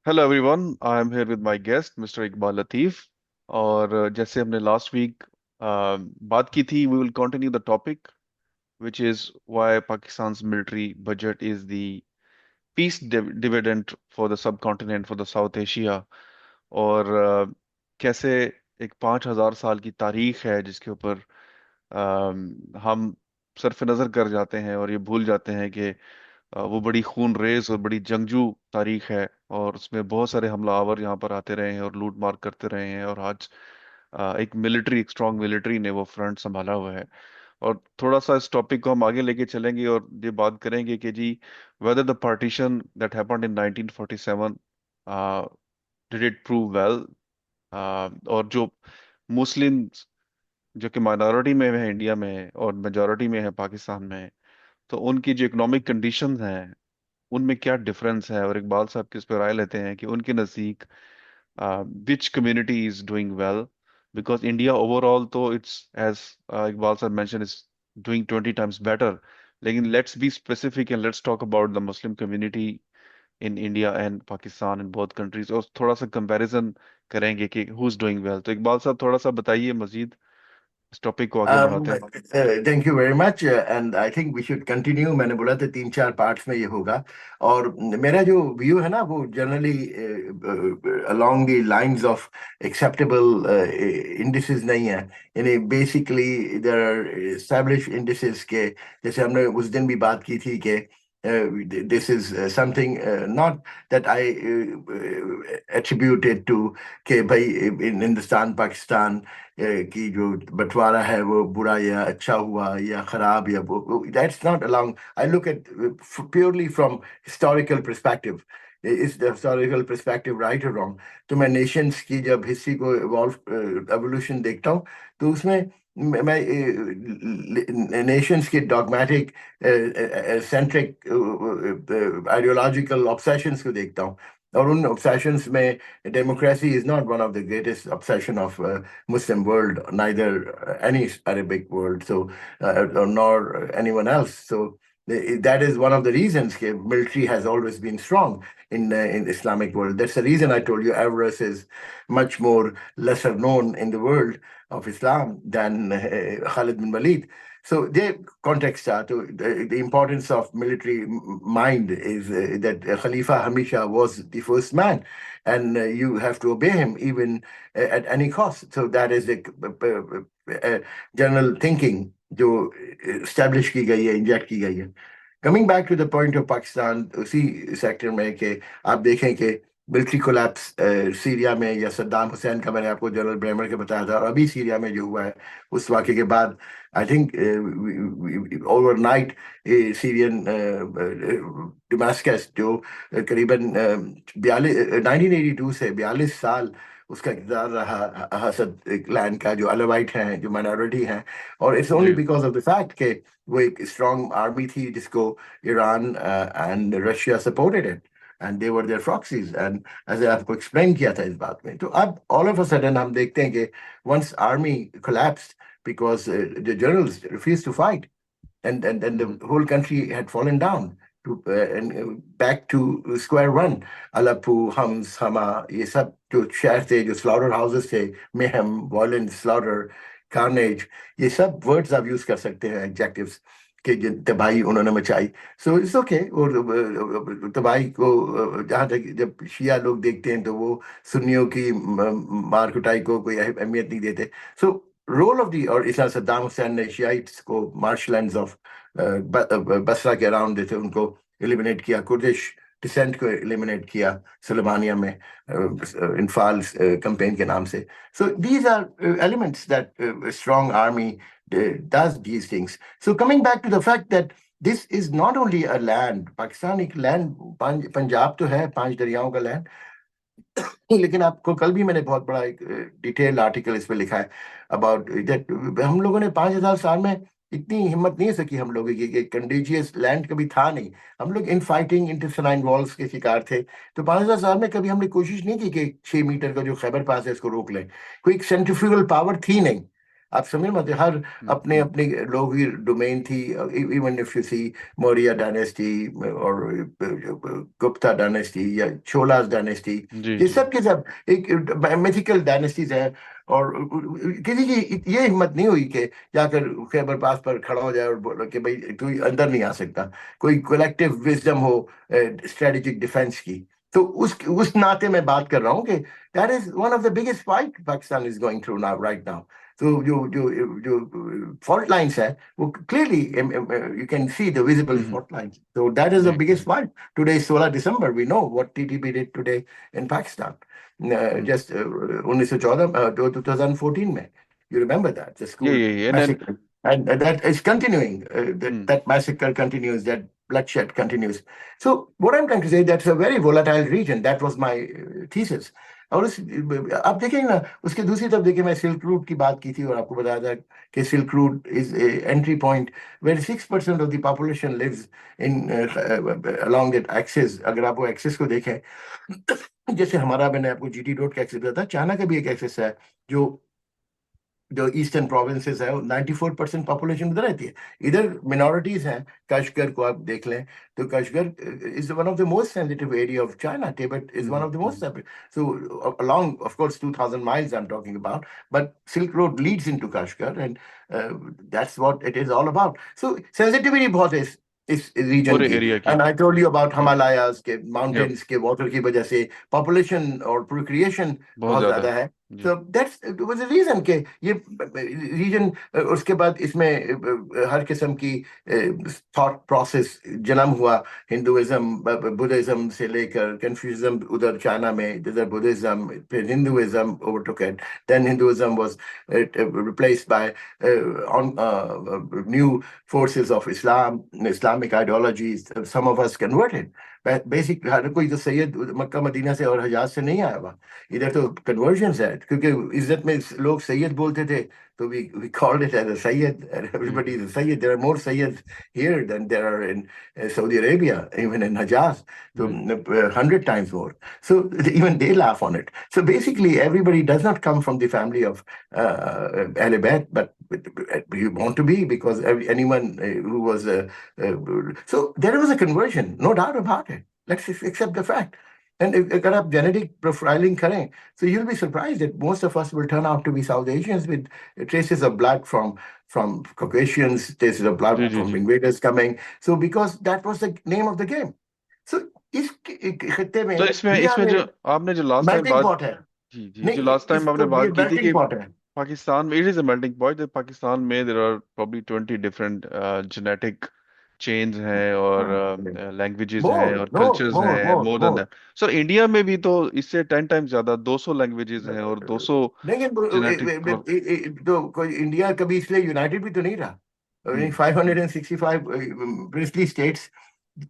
Hello everyone, I am here with my guest mister Iqbal Latif. और जैसे हमने लास्ट वीक बात की थी, we will continue the topic which is why Pakistan's military budget is the peace dividend for the subcontinent, for the South Asia. और कैसे एक 5,000 साल की तारीख है जिसके ऊपर हम सरफ नजर कर जाते हैं और ये भूल जाते हैं कि वो बड़ी खून रेज और बड़ी जंगजू तारीख है। और उसमें बहुत सारे हमलावर यहाँ पर आते रहे हैं और लूट मार करते रहे हैं। और आज एक स्ट्रांग मिलिट्री ने वो फ्रंट संभाला हुआ है। और थोड़ा सा इस टॉपिक को हम आगे लेके चलेंगे और ये बात करेंगे कि जी, whether the partition that happened in 1947 did it prove well. और जो मुस्लिम जो कि माइनॉरिटी में है इंडिया में और मेजोरिटी में है पाकिस्तान में, तो उनकी जो इकोनॉमिक कंडीशंस हैं उनमें क्या डिफरेंस है। और इकबाल साहब की इस पर राय लेते हैं कि उनके नज़दीक which community is doing well, because India overall तो it's as Iqbal sir mentioned is doing 20 times better. लेकिन let's be specific and let's talk about the Muslim community in India and Pakistan in both countries, और थोड़ा सा comparison करेंगे कि who's doing well। तो इकबाल साहब थोड़ा सा बताइए मजीद, इस टॉपिक को आगे बढ़ाते हैं। Thank you very much and I think we should continue. मैंने बोला था तीन चार पार्ट्स में ये होगा। और मेरा जो व्यू है ना वो generally along the lines of acceptable indices नहीं है। यानी basically there are establish indices के, जैसे हमने उस दिन भी बात की थी कि this is something not that I attributed to कि भाई इन हिंदुस्तान पाकिस्तान की जो बंटवारा है वो बुरा या अच्छा हुआ या खराब या वो, that's not along. I look at purely from historical perspective. Is the historical perspective right और रॉन्ग? तो मैं नेशंस की जब हिस्ट्री को इवॉल्व एवोल्यूशन देखता हूँ तो उसमें मैं नेशंस के डॉगमेटिक सेंट्रिक आइडियोलॉजिकल ऑब्सेशंस को देखता हूँ। और उन ऑब्सेशंस में democracy is not one of the greatest obsession of Muslim world, neither any Arabic world, so nor anyone else. So that is one of the reasons that military has always been strong in Islamic world. That's the reason I told you Everest is much more lesser known in the world of Islam than Khalid bin Walid. So the context the importance of military mind is that Khalifa Hamisha was the first man, and you have to obey him even at any cost. So that is the general thinking जो establish की गई है, inject की गई है। Coming back to the point of Pakistan, उसी sector में कि आप देखें कि मिलिट्री कोलैप्स सीरिया में या सद्दाम हुसैन का मैंने आपको जनरल ब्रेमर के बताया था, और अभी सीरिया में जो हुआ है उस वाक़े के बाद I think overnight Syrian Damascus जो करीबन 1982 से 42 साल उसका इक़्तिदार रहा, हसद लैंड का, जो अलवाइट हैं, जो माइनॉरिटी हैं। और इट्स ओनली जी। बिकॉज ऑफ द फैक्ट कि वो एक स्ट्रॉन्ग आर्मी थी जिसको Iran and Russia supported it, and they were their proxies. And ऐसे आपको एक्सप्लेन किया था इस बात में। तो अब ऑल ऑफ अ सडन हम देखते हैं कि once army collapsed because the generals refused to fight, and the hmm. whole country had fallen down to and back to square one. Aleppo, Homs, Hama, ये सब जो शहर थे, जो slaughter houses थे, mayhem, violence, slaughter, carnage, ये सब words आप use कर सकते हैं, adjectives कि जो तबाही उन्होंने मचाई। So it's okay. और तबाही को जहाँ तक जब शिया लोग देखते हैं तो वो सुन्नियों की मार कुटाई को कोई अहमियत नहीं देते। सो रोल ऑफ दी, और इस तरह सद्दाम हुसैन ने शियाइट्स को मार्शलैंड्स ऑफ बसरा के अराउंड थे उनको एलिमिनेट किया, कुर्दिश डिसेंट को एलिमिनेट किया सुलेमानिया में इनफाल कैंपेन के नाम से। So these are elements that strong army does these things. So coming back to the fact that this is not only a land, Pakistan एक land, Punjab तो है 5 दरियाओं का लैंड, लेकिन आपको कल भी मैंने बहुत बड़ा एक डिटेल आर्टिकल इस पे लिखा है अबाउट दैट। हम लोगों ने 5,000 साल में इतनी हिम्मत नहीं सकी हम लोगों की कि कंडीजियस लैंड कभी था नहीं। हम लोग इन फाइटिंग इंटरसनाइन वॉल्स के शिकार थे। तो 5,000 साल में कभी हमने कोशिश नहीं की कि 6 मीटर का जो खैबर पास है इसको रोक लें। कोई सेंट्रीफ्यूगल पावर थी नहीं। आप समझ मत, हर अपने हम्म। अपने लोग की डोमेन थी. Even if you see Maurya dynasty और गुप्ता डायनेस्टी या चोलास डायनेस्टी, जी ये जी। सब के सब एक मिथिकल डायनेस्टीज है. और किसी की ये हिम्मत नहीं हुई कि जाकर खैबर पास पर खड़ा हो जाए और बोलो कि भाई तू अंदर नहीं आ सकता. कोई कलेक्टिव विजडम हो स्ट्रेटेजिक डिफेंस की. तो उस नाते मैं बात कर रहा हूँ कि that is one of the biggest fight Pakistan is going through now right now. तो जो जो जो फॉल्ट लाइंस है वो clearly you can see the visible hmm. Fault lines. So that is the जी biggest fight. Today is 16 December. We know what TTP did today in Pakistan. Hmm. Just 1914, 2014 में. You remember that, the school ये and massacre. And that is continuing. Hmm That massacre continues, that bloodshed continues. So what I'm trying to say, that's a very volatile region. That was my thesis. और उस आप देखेंगे ना, उसके दूसरी तरफ देखिए, मैं सिल्क रूट की बात की थी और आपको बताया था कि silk route is entry point where 6% of the population lives in along that axis. अगर आप वो एक्सेस को देखें, जैसे हमारा, मैंने आपको जीटी रोड का एक्सेस बताया था, चाइना का भी एक एक्सेस है जो जो ईस्टर्न प्रोविंसेस है, 94% पॉपुलेशन उधर रहती है. इधर मिनॉरिटीज हैं. कश्मीर को आप देख लें तो Kashmir is one of the most sensitive area of China. Tibet is one of the most. So along, of course, 2,000 miles I'm talking about, but Silk Road leads into Kashgar, and that's what it is all about. So sensitivity बहुत है इस reason पूरे की. Area की। And I told you about yup Himalayas के yup. Mountains के water की वजह से पॉपुलेशन और प्रोक्रिएशन बहुत बहुत ज्यादा ज्यादा है। है. जी। तो दैट्स वाज द रीजन के ये रीजन. उसके बाद इसमें हर किस्म की थॉट प्रोसेस जन्म हुआ. हिंदुइज्म, बुद्धिज्म से लेकर कन्फ्यूजम उधर चाइना में, इधर बुद्धिज्म, फिर Hinduism overtook it. Then Hinduism was replaced by new forces of Islam, Islamic ideologies. Some of us converted. Basic हर कोई तो सैयद मक्का मदीना से और हजाज से नहीं आया हुआ. इधर तो कन्वर्जन्स है, क्योंकि इज्जत में लोग सैयद बोलते थे, तो we called it as a Sayyid, and everybody is a Sayyid. There are more Sayyids here than there are in Saudi Arabia, even in Hijaz, so ji 100 times more. So even they laugh on it. So basically, everybody does not come from the family of Ahl Bayt, but you want to be, because anyone who was so there was a conversion, no doubt about it. Let's accept the fact. And if अगर आप genetic profiling करें, so you'll be surprised that most of us will turn out to be South Asians with traces of blood from Caucasians, traces of blood ji ji from ji. invaders coming. So because that was the name of the game. So इस खत्ते तो में इसमें we are इसमें a जो आपने जो last time melting बात, pot है. जी जी, जो नहीं, लास्ट टाइम आपने इसको ये बात की थी melting कि pot है. पाकिस्तान में it is a melting point, Pakistan में there are probably 20 different genetic chains हैं और लैंग्वेजेस हैं More, और no, कल्चर्स more, हैं, more, more than more. That. So India में भी तो इससे 10 टाइम्स ज्यादा 200 लैंग्वेजेस हैं और 200 लेकिन जेनेटिक और तो कोई इंडिया कभी इसलिए यूनाइटेड भी तो नहीं रहा. हम्म 565 प्रिंसली स्टेट्स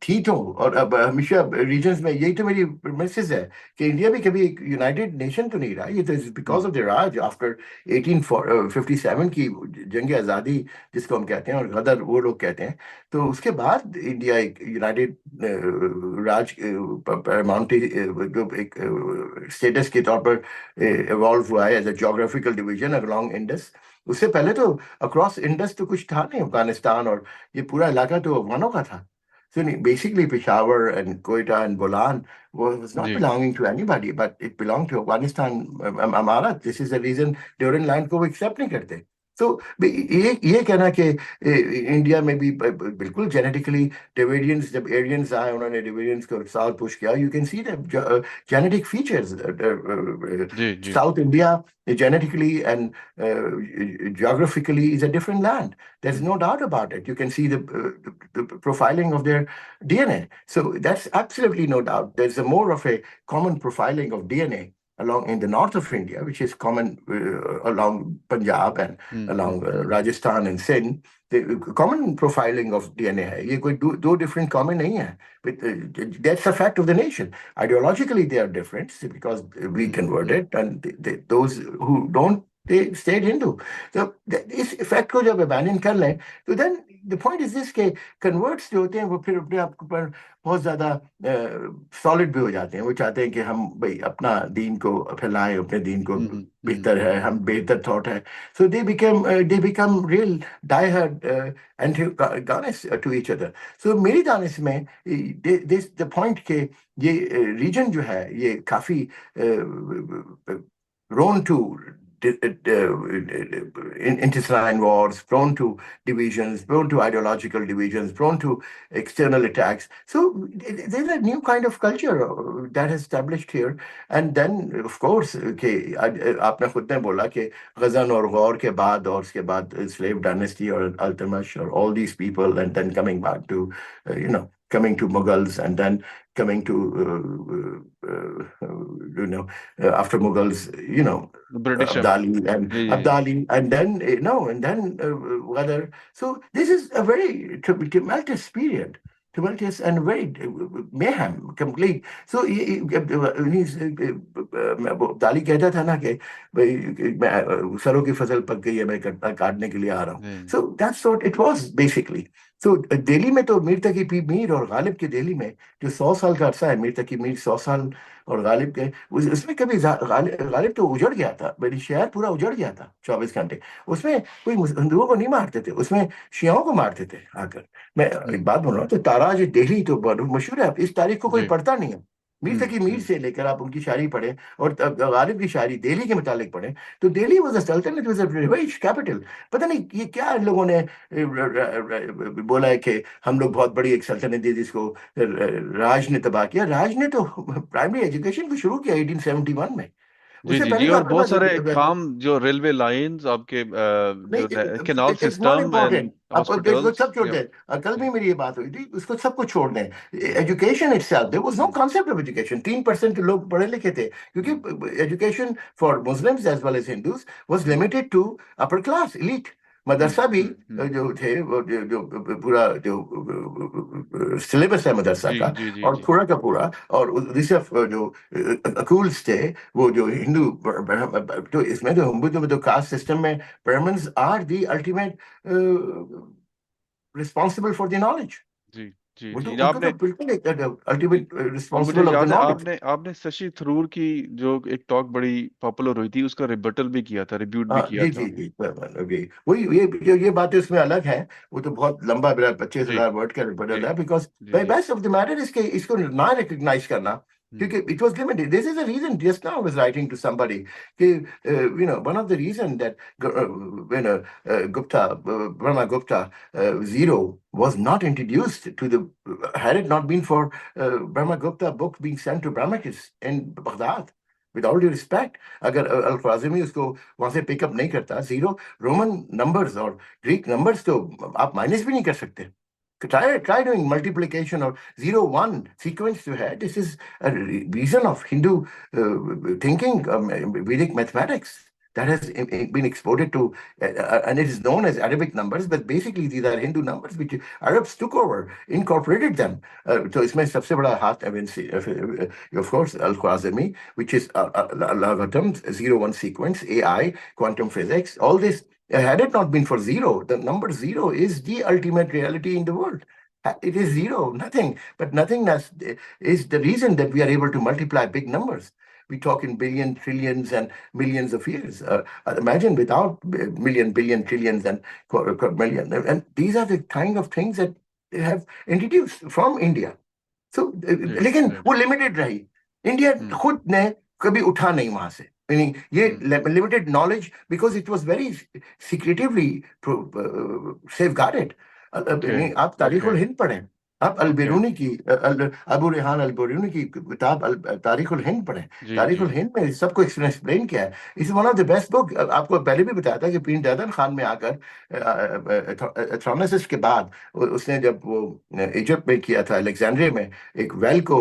थी तो. और अब हमेशा रीजन्स में यही तो मेरी मैसेज है कि इंडिया भी कभी एक यूनाइटेड नेशन तो नहीं रहा. ये तो because hmm of the Raj after 1857 की जंग आज़ादी जिसको हम कहते हैं, और गदर वो लोग कहते हैं. तो उसके बाद इंडिया एक यूनाइटेड राज पैरामाउंटी जो एक स्टेटस के तौर पर इवॉल्व हुआ है as a geographical division along Indus. उससे पहले तो अक्रॉस इंडस तो कुछ था नहीं. अफगानिस्तान और ये पूरा इलाका तो अफगानों का था. So basically, Peshawar and Quetta and Bolan was not ji belonging to anybody, but it belonged to Afghanistan, Amarat. This is the reason Duran line को वो accept नहीं करते. तो ये कहना कि इंडिया में भी बिल्कुल जेनेटिकली डिविडेंड्स, जब एरियंस आए उन्होंने डिविडेंड्स को साउथ पुश किया. You can see the genetic features. जी जी। South India genetically and geographically is a different land. There's hmm no doubt about it. You can see the profiling of their DNA. So that's absolutely no doubt. There's a more of a common profiling of DNA along in the north of India, which is common along Punjab and along Rajasthan and Sindh. The common profiling of DNA है. ये कोई दो different common नहीं है. But, that's a fact of the nation. Ideologically, they are different because we hmm converted, and those who don't they stayed Hindu. So इस effect को जब abandon कर लें तो then the point is this कि converts जो होते हैं वो फिर अपने आप पर बहुत ज्यादा सॉलिड भी हो जाते हैं. वो चाहते हैं कि हम भाई अपना दीन को फैलाएं, अपने दीन को बेहतर है, हम बेहतर थॉट है. So they become real diehard antagonists to each other. So मेरी दानिश में this the point कि ये रीजन जो है ये काफी prone to intestine wars, prone to divisions, prone to ideological divisions, prone to external attacks. So there's a new kind of culture that has established here. And then, of course, कि आपने खुद ने बोला कि गजन और गौर के बाद और उसके बाद slave dynasty or Iltutmish or all these people, and then coming back to, coming to Mughals, and then coming to, after Mughals, British जी जी जी Abdali, and then whether. So this is a very tumultuous period, tumultuous and very mayhem, complete. So Abdali कहता था ना कि भाई मैं सरों की फसल पक गई है, मैं काटने के लिए आ रहा हूँ. जी So that's what it was basically. So Delhi में तो मीर तकी मीर और गालिब की दिल्ली में जो 100 साल का अरसा है, मीर तकी मीर 100 साल और गालिब के उसमें कभी गालिब तो उजड़ गया था, मेरी शहर पूरा उजड़ गया था 24 घंटे. उसमें कोई हिंदुओं को नहीं मारते थे, उसमें शियाओं को मारते थे आकर. मैं एक बात बोल रहा हूँ, तो ताराज दिल्ली तो बहुत मशहूर है, इस तारीख को कोई जी पढ़ता नहीं है. मीर तकी मीर से लेकर आप उनकी शायरी पढ़े और गालिब की शायरी दिल्ली के मुतालिक पढ़े, तो दिल्ली वाज अ सल्तनत, वाज अ रिच कैपिटल. पता नहीं ये क्या इन लोगों ने बोला है कि हम लोग बहुत बड़ी एक सल्तनत दी जिसको राज ने तबाह किया. राज ने तो प्राइमरी एजुकेशन को शुरू किया 1871 में. जी उससे जी पहले जी तो और आपके बहुत पास सारे काम जो रेलवे लाइंस आपके जो नहीं, canal it's not system and important. अब इसको हॉस्पिटल्स सब छोड़ या दें, कल भी मेरी ये बात हुई थी, उसको सबको छोड़ दें. Education itself, there was no concept of education. 3% लोग पढ़े लिखे थे, क्योंकि education for Muslims as well as Hindus was limited to upper class elite. मदरसा भी जो थे वो जो पूरा जो सिलेबस है मदरसा जी का, जी जी और जी पूरा का पूरा, और रिसर्फ जो अकूल्स थे, वो जो हिंदू, तो इसमें तो हिंदू में तो कास्ट सिस्टम में Brahmins are the ultimate responsible for the knowledge. जी जी वो तो जी उनको तो आपने बिल्कुल एक जी ultimate और मुझे responsible of the याद है knowledge. आपने आपने शशि थरूर की जो एक टॉक बड़ी पॉपुलर हुई थी उसका रिबटल भी किया था रिब्यूट भी हाँ किया जी था जी जी, जी. वही ये बातें उसमें अलग है. वो तो बहुत लंबा 25,000 वर्ड का जी बदल है, बिकॉज जी जी बेस्ट ऑफ द मैटर इसके इसको ना रिकग्नाइज करना, हम्म क्योंकि it was limited. This is the reason, just now I was writing to somebody कि one of the reason that Gupta, Brahma Gupta, zero was not introduced to the, had it not been for Brahma Gupta book being sent to Brahmacus in Baghdad. With all due respect, अगर अल ख्वाज़मी उसको वहां से pickup नहीं करता, zero Roman numbers और Greek numbers तो आप minus भी नहीं कर सकते. Try doing multiplication or 0 1 sequence to have. This is a reason of Hindu thinking, Vedic mathematics that has been exported to, and it is known as Arabic numbers, but basically these are Hindu numbers which Arabs took over, incorporated them. So इसमें सबसे बड़ा हाथ, I mean, of course, Al-Khwarizmi, which is logarithms, 0 1 sequence, AI, quantum physics, all this. Had it not been for zero, the number zero is the ultimate reality in the world. It is zero, nothing. But nothingness is the reason that we are able to multiply big numbers. We talk in billion, trillions, and millions of years. Imagine without million, billion, trillions, and million. And these are the kind of things that they have introduced from India. So, जी लेकिन right वो limited रही. India हम्म खुद ने कभी उठा नहीं वहां से. Meaning, ये हम्म limited knowledge because it was very secretively safeguarded. Okay आप ओके तारीखुल हिंद पढ़ें, आप ओके अलबेरूनी की अबू रेहान अलबेरूनी की किताब तारीखुल हिंद पढ़ें. जी जी तारीखुल हिंद में सबको एक्सप्लेन किया है. It's one of the best book. आपको पहले भी बताया था कि प्रिंस ददन खान में आकर एथ्रोनसिस के बाद उसने जब वो इजिप्ट में किया था, अलेक्जेंड्रिया में, एक वेल को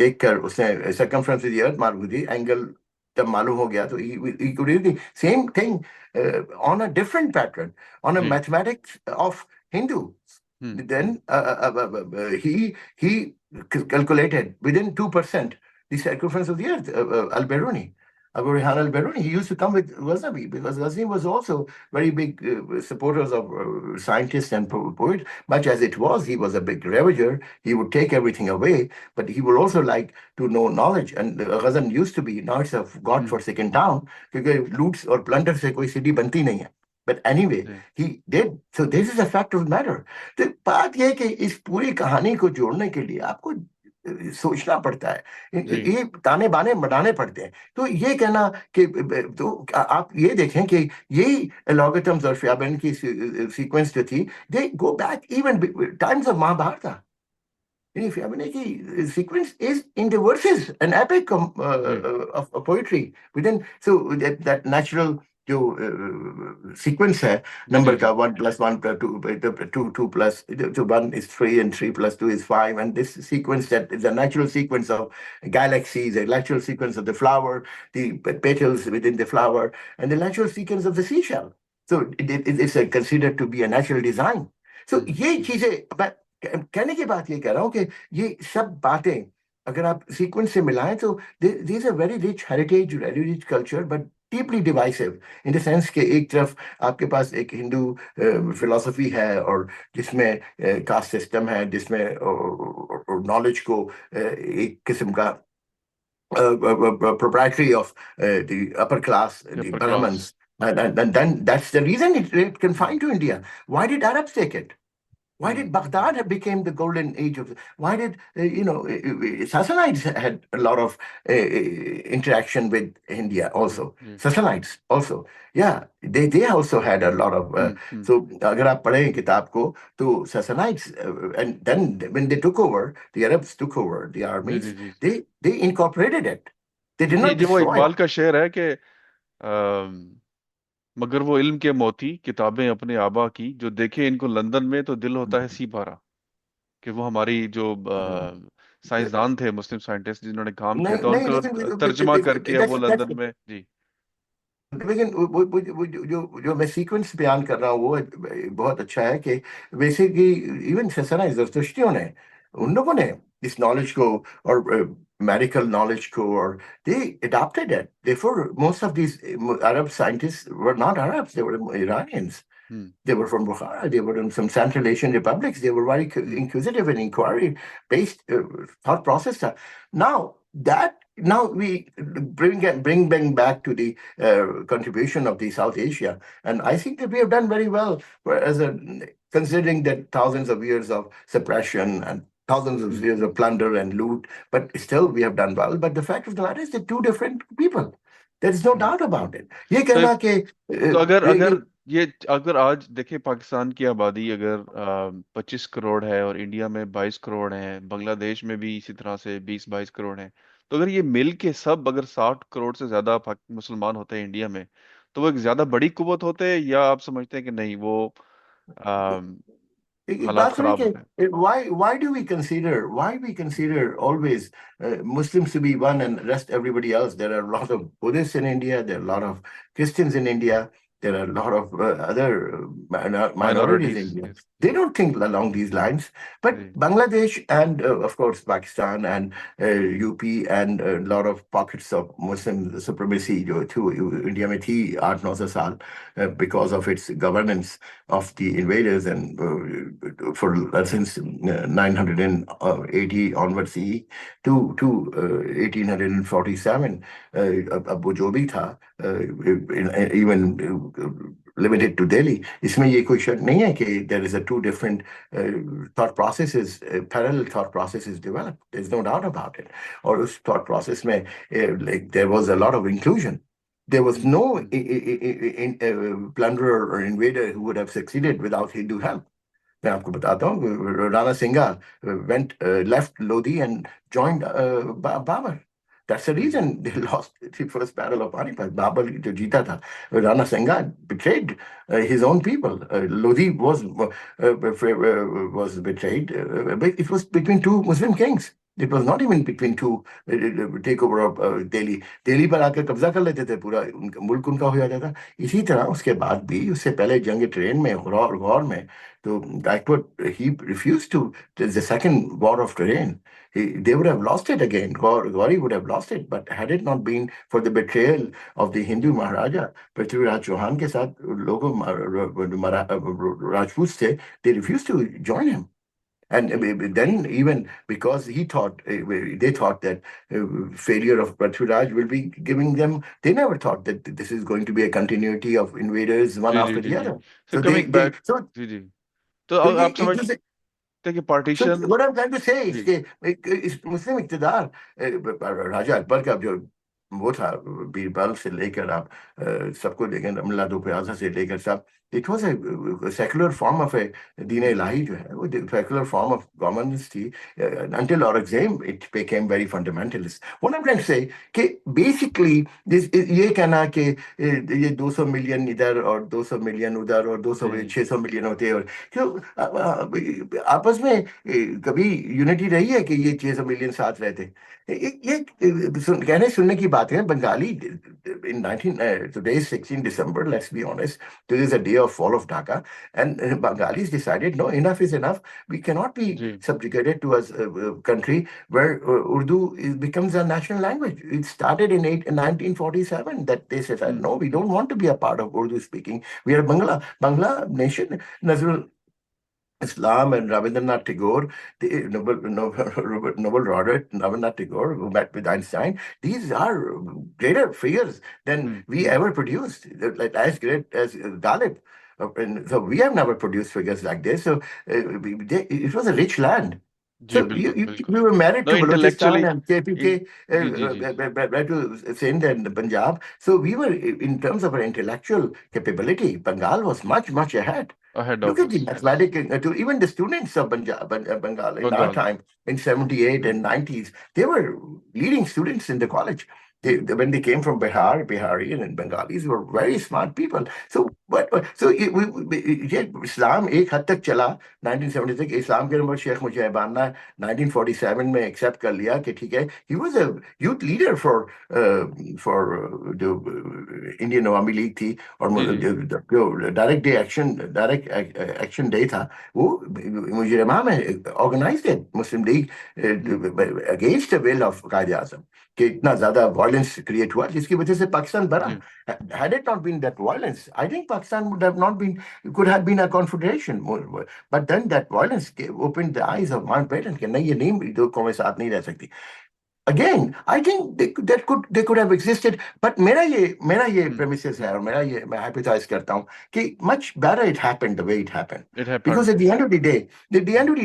देखकर उसने सर्कमफ्रेंस ऑफ द अर्थ मालूम हुई, एंगल जब मालूम हो गया, तो he could read the same thing on a different pattern, on a ji mathematics of Hindu. Hmm Then he calculated within 2% the circumference of the earth, Al-Biruni. Abu Rehan al-Biruni, he used to come with Ghaznavi because Ghazni was also very big supporters of scientists and poets. Much as it was, he was a big ravager. He would take everything away, but he would also like to know knowledge. And Ghazan used to be, now it's a hmm, God-forsaken town because loots or plunder से कोई city बनती नहीं है. But anyway, ji he did. So this is a fact of the matter. तो बात यह है कि इस पूरी कहानी को जोड़ने के लिए आपको सोचना पड़ता है, जी ये ताने बाने बनाने पड़ते हैं. तो ये कहना कि तो आप ये देखें कि यही लॉगरिथम्स और फ्याबेन की सीक्वेंस जो थी, they go back even times of Mahabharata. Fibonacci sequence is in the verses, an epic जी of poetry within. So that natural जो sequence है जी जी number जी का 1 + 1 + 2 2 + 1 is 3 and 3 + 2 is 5, and this sequence that is a natural sequence of galaxies, a natural sequence of the flower, the petals within the flower, and the natural sequence of the seashell. So it's considered to be a natural design. So ये हम्म, चीजें कहने की बात ये कह रहा हूँ कि ये सब बातें अगर आप सीक्वेंस से मिलाएं तो this a very rich heritage, very rich culture, but deeply divisive in the sense कि एक तरफ आपके पास एक हिंदू फिलोसफी है और जिसमें कास्ट सिस्टम है, जिसमें नॉलेज को एक किस्म का proprietary of the upper class, the upper class Brahmins. And then that's the reason it confined to India. Why did Arabs take it? Why did Baghdad have became the golden age of? Why did Sassanids had a lot of interaction with India also? जी Sassanids also, yeah, they also had a lot of. So अगर आप पढ़ें किताब को तो Sassanids and then when they took over, the Arabs took over the ji ji armies. Ji They incorporated it. They did ये not जो वो destroy it. Iqbal का शेर है कि मगर वो इल्म के मोती किताबें अपने आबा की जो देखे इनको लंदन में तो दिल होता है सी पारा कि वो हमारी जो साइंसदान थे मुस्लिम साइंटिस्ट जिन्होंने काम किया नहीं था नहीं उनको तर्जमा करके लेकिन अब वो that's लंदन में जी लेकिन वो जो मैं सीक्वेंस बयान कर रहा हूँ वो बहुत अच्छा है कि बेसिकली इवन ससना जरतुश्तियों ने, उन हम्म लोगों ने इस नॉलेज को और मेडिकल नॉलेज को और they adopted it. Therefore, most of these Arab scientists were not Arabs, they were Iranians. Hmm They were from Bukhara. They were in some Central Asian republics. They were very hmm inquisitive and inquiry-based thought process. Now we bring back to the contribution of the South Asia, and I think that we have done very well. Considering that thousands of years of suppression and thousands of hmm years of plunder and loot, but still we have done well. But the fact of the matter is, they're two different people. There is no hmm doubt about it. ये तो कहना कि तो अगर आज देखें पाकिस्तान की आबादी अगर 25 करोड़ है और इंडिया में 22 करोड़ है बांग्लादेश में भी इसी तरह से 20-22 करोड़ है तो अगर ये मिल के सब अगर 60 करोड़ से ज्यादा मुसलमान होते हैं इंडिया में तो वो एक ज्यादा बड़ी कुव्वत होते हैं या आप समझते हैं कि नहीं वो आ, एक हालात बात सुनिए खराब कि होते हैं why do we consider always Muslims to be one and rest everybody else? There are a lot of Buddhists in India. There are a lot of Christians in India. There are a lot of other minorities in minorities India. Yes They don't think along these lines. But जी Bangladesh and, of course, Pakistan and UP and a lot of pockets of Muslim supremacy जो थी India में थी 8-9 साल because of its governance of the invaders and for since 980 onwards CE to 1847 अब वो जो भी था even limited to Delhi, इसमें ये कोई शक नहीं है कि there is a two different thought processes, parallel thought processes developed. There's no doubt about it. और उस thought process में like there was a lot of inclusion. There was no plunderer or invader who would have succeeded without Hindu help. मैं आपको बताता हूँ, Rana Singha left Lodi and joined Babur. That's the hmm reason they lost the first battle of Panipat. Babur जो जीता था, Rana Singha betrayed his own people. Lodi was betrayed, but it was between two Muslim kings. It was not even between two takeover of Delhi. Delhi पर आकर कब्जा कर लेते थे, पूरा मुल्क उनका हो जाता था. इसी तरह उसके बाद भी, उससे पहले जंग ट्रेन में गौर में, तो Gaikwad, he refused to, the second war of terrain, they would have lost it again. Gauri would have lost it. But had it not been for the betrayal of the Hindu Maharaja, Prithviraj Chauhan ke saath logo Rajputs the, they refused to join him. And जी then even because he thought, they thought that failure of Prithviraj will be giving them, they never thought that this is going to be a continuity of invaders one जी जी after जी the जी other. So So coming back so जी जी तो आप it was, समझते हैं कि so partition what I'm trying to say is जी कि इस मुस्लिम इक़्तिदार राजा अकबर का जो वो था, बीरबल से लेकर आप सबको लेकर अमला दो प्याजा से लेकर सब, it was a secular form of a दीन जी जी इलाही जो है वो secular form of governance थी until Aurangzeb it became very fundamentalist. What I'm trying to say कि basically this ये कहना कि ये 200 मिलियन इधर और 200 मिलियन उधर और 200 जी 600 मिलियन होते हैं और क्यों आपस में कभी यूनिटी रही है कि ये 600 मिलियन साथ रहते? कहने सुनने की बात है। Bengali in 19 today is 16 December, let's be honest, today is a day of fall of Dhaka, and Bengalis decided no, enough is enough, we cannot be ji subjugated to a country where Urdu becomes a national language. It started in 1947 that they said no, we don't want to be a part of Urdu speaking, we are Bangla nation. Nazrul Islam and Rabindranath Tagore, the Nobel laureate Rabindranath Tagore, who met with Einstein, these are greater figures than we ever produced, like as great as Ghalib. And so we have never produced figures like this. So it was a rich land. Ji So बिल्कुल बिल्कुल we were married no to intellectually Balochistan and KPK, जी जी जी right to Sindh and Punjab. So we were, in terms of our intellectual capability, Bengal was much, much ahead. ahead Look of at the us yes mathematics, even the students of Bengal in our Bengal time, in 78 and 90s, they were leading students in the college. When they came from Bihari and Bengalis were very smart people. So, Islam एक हद तक चला 1976 इस्लाम के number Sheikh मुजीबान ने 1947 में accept कर लिया कि ठीक है he was a youth leader for जो इंडियन अवामी लीग थी और जी जी जो डायरेक्ट एक्शन डे था वो मुजरिमा में organised Muslim League against the will of Quaid Azam कि इतना ज्यादा वायलेंस क्रिएट हुआ जिसकी वजह से पाकिस्तान बना. जी Had it not been that violence, I think Pakistan would have not been, could have been a confederation. But then that violence opened the eyes of Mountbatten कि नहीं, ये नहीं, दो कौमें साथ नहीं रह सकती. Again, I think they could have existed, but मेरा ये premises है और मेरा ये मैं hypothesize करता हूँ कि much better it happened the way it happened, it because happened at the end of the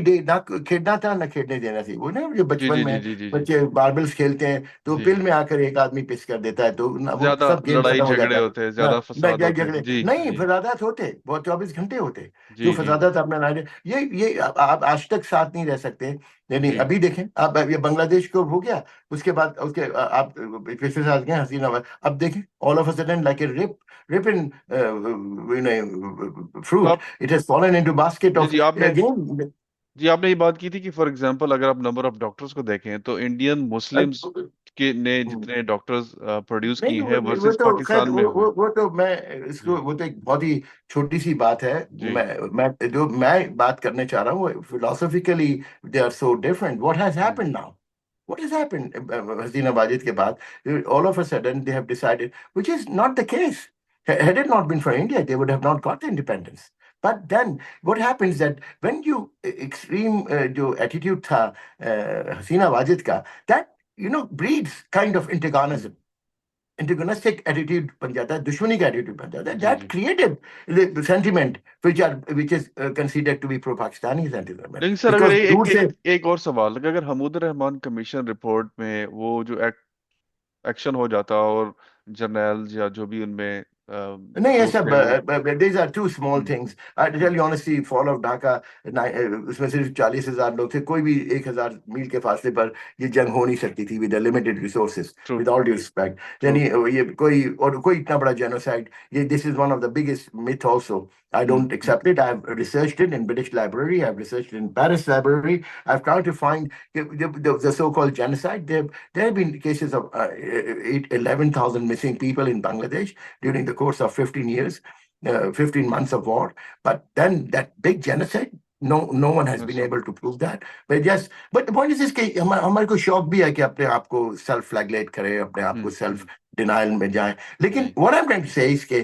day, ना खेलना था ना खेलने देना थी. वो ना जो जी बचपन जी जी में जी जी जी बच्चे मार्बल्स खेलते हैं तो जी पिल में आकर एक आदमी पिस कर देता है तो ना वो ज्यादा सब गेम लड़ाई खत्म हो झगड़े जाता है. होते हैं हाँ, ज्यादा फसाद होते हैं झगड़े जी नहीं, जी फसादात होते बहुत 24 घंटे होते जो जी जी फसादात आपने लाए ये आप आज तक साथ नहीं रह सकते. नहीं नहीं, जी अभी देखें आप, ये बांग्लादेश को हो गया, उसके बाद उसके आप पिछले साल गए हसीना वाला, अब देखें all of a sudden like a ripe इन तो फ्रूट, आप it has fallen into basket जी ऑफ जी आपने अगेन. जी आपने ये बात की थी कि फॉर एग्जांपल अगर आप नंबर ऑफ डॉक्टर्स को देखें तो इंडियन मुस्लिम्स के ने जितने डॉक्टर्स प्रोड्यूस नहीं किए हैं वो वर्सेस तो खैर पाकिस्तान में हुए वो तो मैं इसको, जी वो तो एक बहुत ही छोटी सी बात है. जी मैं जो मैं बात करने चाह रहा हूँ philosophically they are so different. What has जी happened now? What has happened? Hasina Wajid ke baad, all of a sudden they have decided, which is not the case. Had it not been for India, they would have not got the independence. But then what happens that when you extreme जो attitude था Hasina Wajid का, that breeds kind of antagonistic attitude बन जाता है, दुश्मनी का attitude बन जाता है. जी That जी created the sentiment which is considered to be pro-Pakistani sentiment लेकिन सर अगर because दूर से. एक और सवाल कि अगर हमूद रहमान कमीशन रिपोर्ट में वो जो एक्शन हो जाता और जर्नल्स या जो भी उनमें नहीं ये दोस्त सब थे वो these are two small hmm, things. To tell you honestly, fall of Dhaka, उसमें सिर्फ 40,000 लोग थे. कोई भी 1,000 मील के फासले पर ये जंग हो नहीं सकती थी with the limited resources, true with all due respect. True यानी ये कोई इतना बड़ा genocide, ये this is one of the biggest myth also. I don't accept it. I've researched it in British Library. I've researched it in Paris Library. I've tried to find the so-called genocide. There have been cases of 11,000 missing people in Bangladesh during the course of 15 years, 15 months of war. But then that big genocide, No one has been अच्छा। able to prove that. But the point is this कि हमारे को शौक भी है कि अपने आप को सेल्फ फ्लैगलेट करें, अपने आप को सेल्फ हम्म। डिनाइल में जाएं. लेकिन जी। what I'm trying to say is कि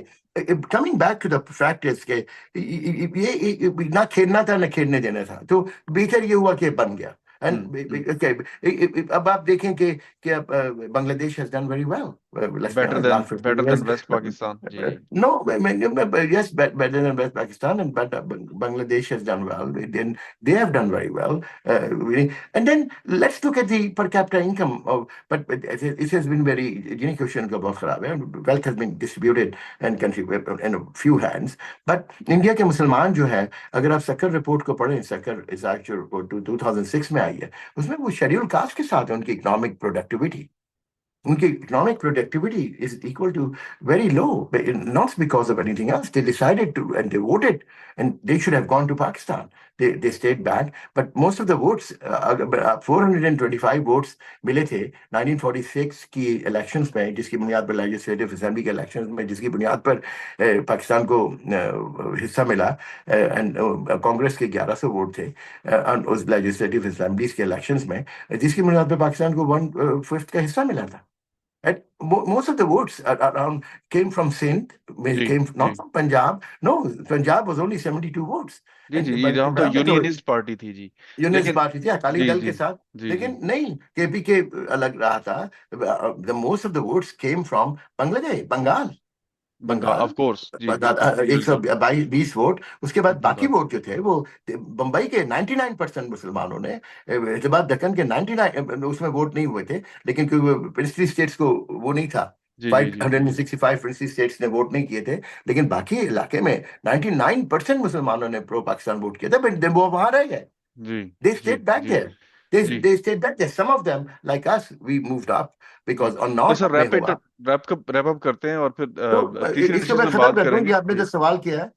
coming back to the fact is के ये ना खेलना था ना खेलने देना था, तो बेहतर ये हुआ कि बन गया. हम्म। एंड अब आप देखें कि अब Bangladesh has done very well. Let's be honest, last 50 better than years. West Pakistan. जी जी। No, yes, better than West Pakistan, and but Bangladesh has done well. They have done very well. Really. And then let's look at the per capita income. But it has been very, question ka bahut kharab hai. Wealth has been distributed and country in a few hands. But India के मुसलमान जो है, अगर आप सक्कर report को पढ़ें, सक्कर is actual report 2006 में आई है, उसमें वो शेड्यूल कास्ट के साथ है उनकी इकोनॉमिक प्रोडक्टिविटी. उनकी economic productivity is equal to very low, but not because of anything else. They decided to, and they voted, and they should have gone to Pakistan. They stayed back, but most of the votes, 425 votes मिले थे 1946 की elections में, जिसकी बुनियाद पर legislative assembly के elections में, जिसकी बुनियाद पर पाकिस्तान को हिस्सा मिला, and कांग्रेस के 1100 वोट थे उस legislative assemblies के elections में, जिसकी बुनियाद पर पाकिस्तान को 1/5 का हिस्सा मिला था. And most of the votes around came from Sindh, ji came ji not from Punjab. No, Punjab was only 72 votes. जी जी। ये जहाँ तो Punjab में तो यूनियनिस्ट पार्टी थी जी। यूनियन लेकिन पार्टी थी अकाली जी दल जी के साथ. जी जी। लेकिन नहीं, केपी के अलग रहा था. The most of the votes came from Bangladesh, Bengal. Bengal Bengal of course, जी बिल्कुल बिल्कुल 120 वोट. उसके बाद बिल्कुल बाकी बात। वोट जो थे वो बंबई के 99% मुसलमानों ने, हैदराबाद दक्कन के 99 उसमें वोट नहीं हुए थे, लेकिन क्योंकि प्रिंसली स्टेट्स को वो नहीं था. जी जी जी जी 565 प्रिंसली स्टेट्स ने वोट नहीं किए थे, लेकिन बाकी इलाके में 99% मुसलमानों ने प्रो पाकिस्तान वोट किया था, बट वो वहां रह गए. जी They जी stayed back जी there. They, जी। they stayed back there. Some of them, like us, we moved up जी because on तो north सर में हुआ. रैप अप करते हैं और फिर तो तीसरी इसको डिशेस मैं में खत्म बात कर दूं कि करेंगे आपने जो जी। सवाल किया है,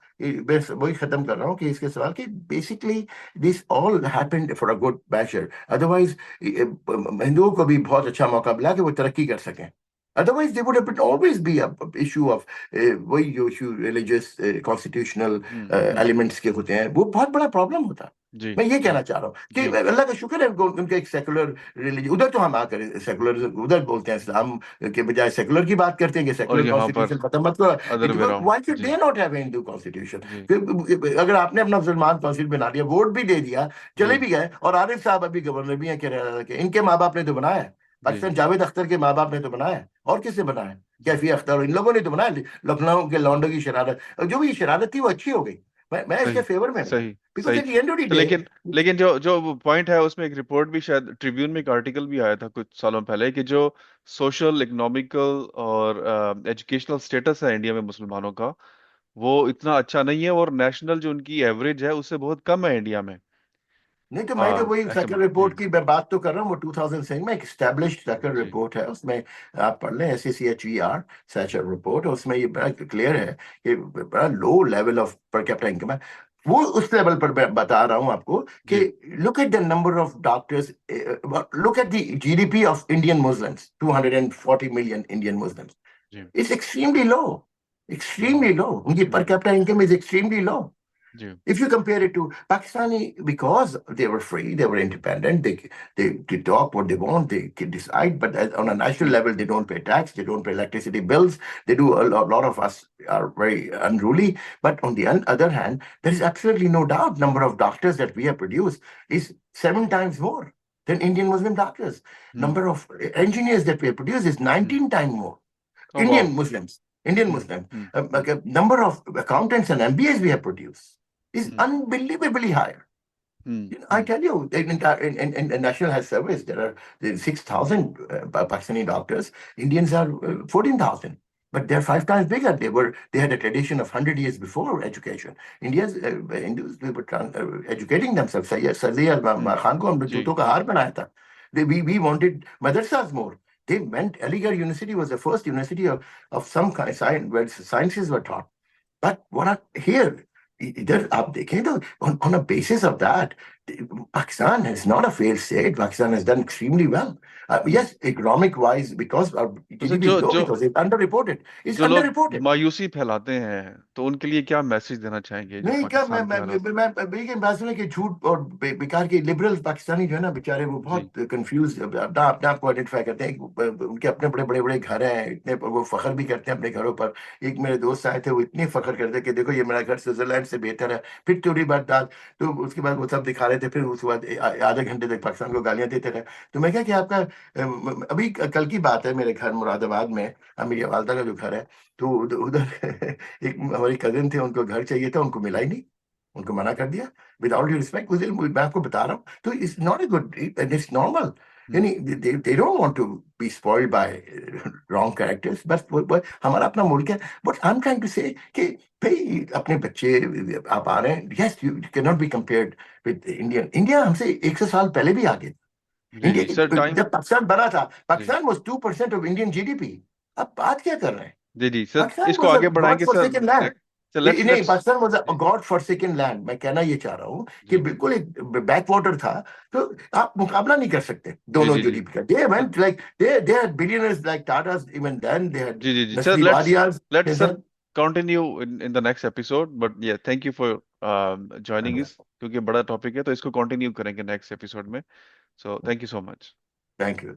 मैं वही खत्म कर रहा हूँ कि इसके सवाल कि basically this all happened for a good major. Otherwise हिंदुओं को भी बहुत अच्छा मौका मिला कि वो तरक्की कर सकें. Otherwise, there would have been always be a issue of वही जो issue religious constitutional elements के होते हैं, वो बहुत बड़ा प्रॉब्लम होता. जी मैं ये जी कहना चाह रहा हूँ कि जी अल्लाह का शुक्र है उनका एक सेकुलर रिलीजन. उधर तो हम आकर सेकुलर उधर बोलते हैं, इस्लाम के बजाय सेकुलर की बात करते हैं कि और सेकुलर यहाँ पर कॉन्स्टिट्यूशन खत्म मत अदर वे करो. राउंड। व्हाई शुड जी they not have Hindu constitution? जी अगर आपने अपना मुसलमान कॉन्स्टिट्यूशन बना दिया, वोट भी दे दिया, चले जी भी गए, और आरिफ साहब अभी गवर्नर भी हैं केरला के, इनके माँ बाप ने तो बनाया है. जी पाकिस्तान जावेद अख्तर के माँ बाप ने तो बनाया है, और किसने बनाया? जी। कैफी अख्तर, इन लोगों ने तो बनाया. लखनऊ के लौंडो की शरारत, जो भी शरारत थी वो अच्छी हो गई. मैं इसके सही फेवर में हूँ, सही बिकॉज सही। At the end of the तो डे. लेकिन लेकिन जो जो पॉइंट है उसमें एक रिपोर्ट भी, शायद ट्रिब्यून में एक आर्टिकल भी आया था कुछ सालों पहले, कि जो सोशल इकोनॉमिकल और एजुकेशनल स्टेटस है इंडिया में मुसलमानों का, वो इतना अच्छा नहीं है, और नेशनल जो उनकी एवरेज है उससे बहुत कम है इंडिया में। नहीं तो मैं तो हाँ वही ऐसे सर्कल जी रिपोर्ट की मैं बात तो कर रहा हूँ, वो 2006 में एक स्टैब्लिश्ड सर्कल जी रिपोर्ट है. उसमें आप पढ़ लें, SACHER सर्कल रिपोर्ट, उसमें ये बड़ा क्लियर है कि बड़ा low level of per capita income है. वो उस लेवल पर मैं बता रहा हूँ आपको कि जी look at the number of doctors, look at the GDP of Indian Muslims, 240 million Indian Muslims. जी it's extremely low, hmm extremely low. उनकी पर hmm, capita income is extremely low. जी If you compare it to Pakistani, because they were free, they were independent, they talk what they want, they can decide, but on a national level, they don't pay tax, they don't pay electricity bills, they do lot of us are very unruly. But on the other hand, there is absolutely no doubt number of doctors that we have produced is 7 times more than Indian Muslim doctors. Hmm Number of engineers that we have produced is hmm. 19 times more. ओ वाह। Indian Muslims, Indian hmm Muslim. Hmm Like a number of accountants and MBAs we have produced is hmm unbelievably higher. I hmm tell you, in National Health Service, there are 6,000 Pakistani doctors. Indians are 14,000. But they're 5 times bigger. They had a tradition of 100 years before education. Hindus, they were educating themselves. Sardiya Khan ko humne जी जूतों का हार बनाया था. We wanted madrasas more. They meant Aligarh University was the first university of some kind, science, where sciences were taught. But what are here? इधर आप देखें तो on a basis of that, Pakistan is not a failed state. Pakistan has done extremely well. Hmm. Yes, economic wise, because our तो sir GDP is जो low, जो because it's underreported. It's जो लोग underreported. मायूसी फैलाते हैं तो उनके लिए क्या मैसेज देना चाहेंगे जो नहीं क्या पाकिस्तान के हालात। मैं ये बात सुना कि झूठ और बेकार के लिबरल पाकिस्तानी जो है ना बेचारे, वो जी। बहुत कंफ्यूज अपना अपने आप को आइडेंटिफाई करते हैं। उनके अपने बड़े बड़े बड़े घर हैं, इतने वो फख्र भी करते हैं अपने घरों पर। एक मेरे दोस्त आए थे, वो इतने फख्र करते कि देखो ये मेरा घर स्विट्जरलैंड से बेहतर है। फिर थोड़ी बात बात तो उसके बाद वो सब दिखा रहे थे। फिर उसके बाद आधे घंटे तक पाकिस्तान को गालियां देते रहे। तो मैं क्या कि आपका अभी कल की बात है, मेरे घर मुरादाबाद में मेरी वालदा का जो घर है, तो उधर उधर एक हमारी कजिन थे, उनको घर चाहिए था, उनको मिला ही नहीं। उनको मना कर दिया। विदाउट ड्यू रिस्पेक्ट, उस दिन मैं आपको बता रहा हूँ, तो it's not a good and it's normal. Hmm. यानी they don't want to be spoiled by wrong characters. बस हमारा अपना मुल्क है। But I am trying to say कि भाई अपने बच्चे आप आ रहे हैं, yes you can not be compared with Indian. India हमसे 100 साल पहले भी आगे था। जी जी सर इंडिया टाइम। जब पाकिस्तान बना था, जी Pakistan was 2% of Indian GDP. अब बात क्या कर रहे हैं? जी जी सर पाकिस्तान इसको वाज अ आगे गॉड बढ़ाएंगे सर। Forsaken land. लेट्स नहीं, लेट्स। पाकिस्तान वाज अ जी गॉड फॉरसेकन लैंड। मैं कहना ये चाह रहा हूँ कि जी बिल्कुल एक बैक वाटर था। तो आप मुकाबला नहीं कर सकते जी दोनों जी जी जीडीपी का। They sir. Went like they had billionaires like Tatas, even then they had जी जी जी sir Nusli let's Wadias. Let's sir continue in the next episode but ये थैंक यू फॉर जॉइनिंग इस क्योंकि बड़ा टॉपिक है तो इसको कंटिन्यू करेंगे नेक्स्ट एपिसोड में। So thank you so much. Thank you.